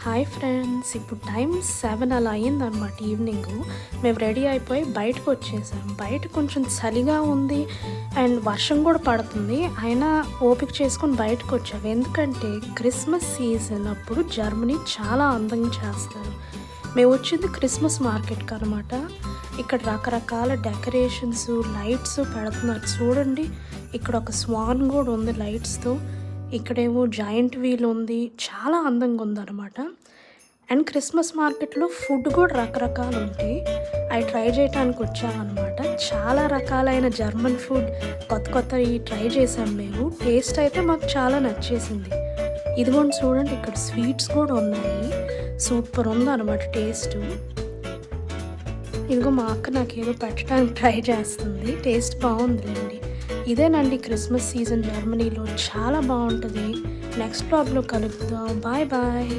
Hi friends, ఇప్పుడు time 7 అలా అయిందనమాట ఈవినింగు. మేము రెడీ అయిపోయి బయటకు వచ్చేసాం. బయట కొంచెం చలిగా ఉంది అండ్ వర్షం కూడా పడుతుంది. అయినా ఓపిక చేసుకొని బయటకు వచ్చాం. ఎందుకంటే క్రిస్మస్ సీజన్ అప్పుడు జర్మనీ చాలా అందంగా చేస్తారు. మేము వచ్చింది క్రిస్మస్ మార్కెట్కి అనమాట. ఇక్కడ రకరకాల డెకరేషన్స్, లైట్స్ పెడుతున్నారు చూడండి. ఇక్కడ ఒక స్వాన్ కూడా ఉంది లైట్స్తో. ఇక్కడేమో జాయింట్ వీల్ ఉంది, చాలా అందంగా ఉందన్నమాట. అండ్ క్రిస్మస్ మార్కెట్లో ఫుడ్ కూడా రకరకాలు ఉంటాయి. అవి ట్రై చేయడానికి వచ్చామన్నమాట. చాలా రకాలైన జర్మన్ ఫుడ్ కొత్తవి ట్రై చేసాం మేము. టేస్ట్ అయితే మాకు చాలా నచ్చేసింది. ఇదిగోండి చూడండి, ఇక్కడ స్వీట్స్ కూడా ఉన్నాయి. సూపర్ ఉందన్నమాట టేస్ట్. ఇదిగో మా అక్క నాకేదో పెట్టడానికి ట్రై చేస్తుంది. టేస్ట్ బాగుందిలేండి. ఇదేనండి క్రిస్మస్ సీజన్ జర్మనీలో. చాలా బాగుంటుంది. నెక్స్ట్ బ్లాగ్లో కలుద్దాం. Bye bye.